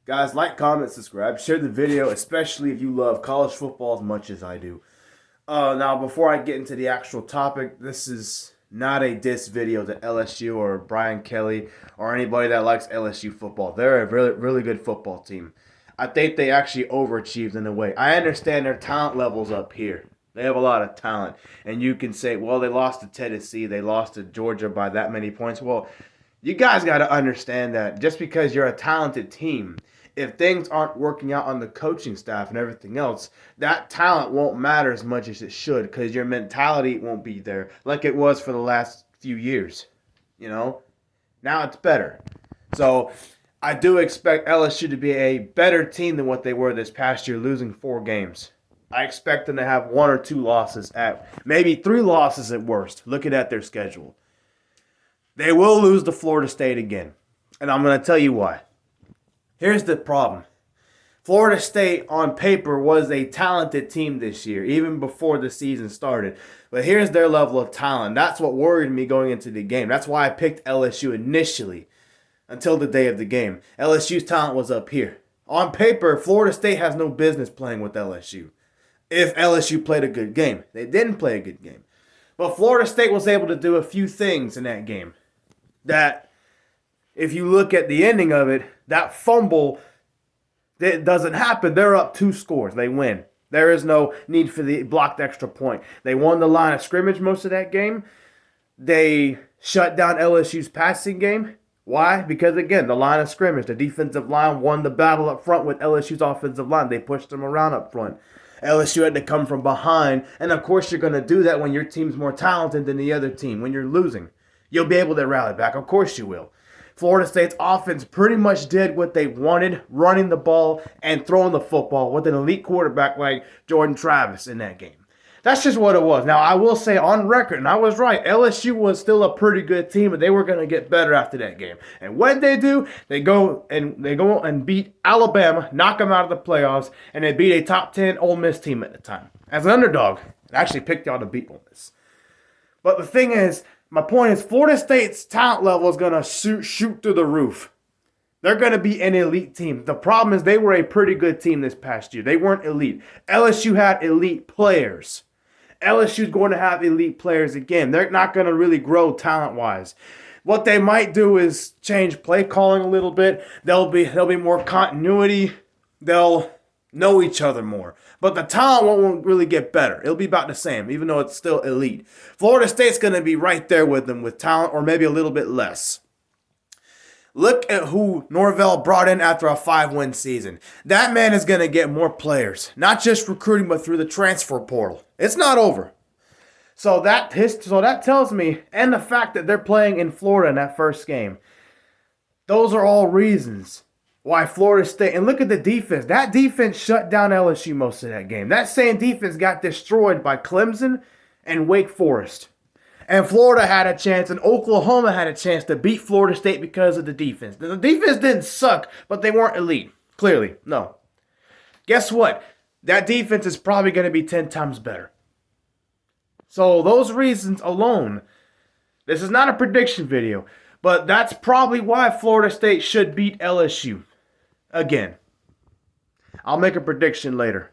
Guys, like, comment, subscribe, share the video, especially if you love college football as much as I do. Now, before I get into the actual topic, this is not a diss video to LSU or Brian Kelly or anybody that likes LSU football. They're a really, really good football team. I think they actually overachieved in a way. I understand their talent level's up here. They have a lot of talent. And you can say, well, they lost to Tennessee. They lost to Georgia by that many points. Well, you guys got to understand that just because you're a talented team, if things aren't working out on the coaching staff and everything else, that talent won't matter as much as it should because your mentality won't be there like it was for the last few years. You know? Now it's better. So I do expect LSU to be a better team than what they were this past year, losing 4 games. I expect them to have 1 or 2 losses at maybe 3 losses at worst, looking at their schedule. They will lose to Florida State again, and I'm going to tell you why. Here's the problem. Florida State, on paper, was a talented team this year, even before the season started. But here's their level of talent. That's what worried me going into the game. That's why I picked LSU initially until the day of the game. LSU's talent was up here. On paper, Florida State has no business playing with LSU if LSU played a good game. They didn't play a good game. But Florida State was able to do a few things in that game that, if you look at the ending of it, that fumble, it doesn't happen. They're up 2 scores. They win. There is no need for the blocked extra point. They won the line of scrimmage most of that game. They shut down LSU's passing game. Why? Because, again, the line of scrimmage, the defensive line won the battle up front with LSU's offensive line. They pushed them around up front. LSU had to come from behind. And, of course, you're going to do that when your team's more talented than the other team, when you're losing. You'll be able to rally back. Of course you will. Florida State's offense pretty much did what they wanted, running the ball and throwing the football with an elite quarterback like Jordan Travis in that game. That's just what it was. Now, I will say on record, and I was right, LSU was still a pretty good team, but they were going to get better after that game. And what they do, they go and beat Alabama, knock them out of the playoffs, and they beat a top 10 Ole Miss team at the time. As an underdog, I actually picked y'all to beat Ole Miss. But the thing is, my point is, Florida State's talent level is going to shoot through the roof. They're going to be an elite team. The problem is they were a pretty good team this past year. They weren't elite. LSU had elite players. LSU's going to have elite players again. They're not going to really grow talent-wise. What they might do is change play calling a little bit. There'll be more continuity. They'll know each other more. But the talent won't really get better. It'll be about the same, even though it's still elite. Florida State's going to be right there with them with talent, or maybe a little bit less. Look at who Norvell brought in after a 5-win season. That man is going to get more players. Not just recruiting, but through the transfer portal. It's not over. So that tells me, and the fact that they're playing in Florida in that first game, those are all reasons why Florida State, and look at the defense. That defense shut down LSU most of that game. That same defense got destroyed by Clemson and Wake Forest. And Florida had a chance, and Oklahoma had a chance to beat Florida State because of the defense. The defense didn't suck, but they weren't elite. Clearly, no. Guess what? That defense is probably going to be 10 times better. So those reasons alone, this is not a prediction video, but that's probably why Florida State should beat LSU. Again, I'll make a prediction later.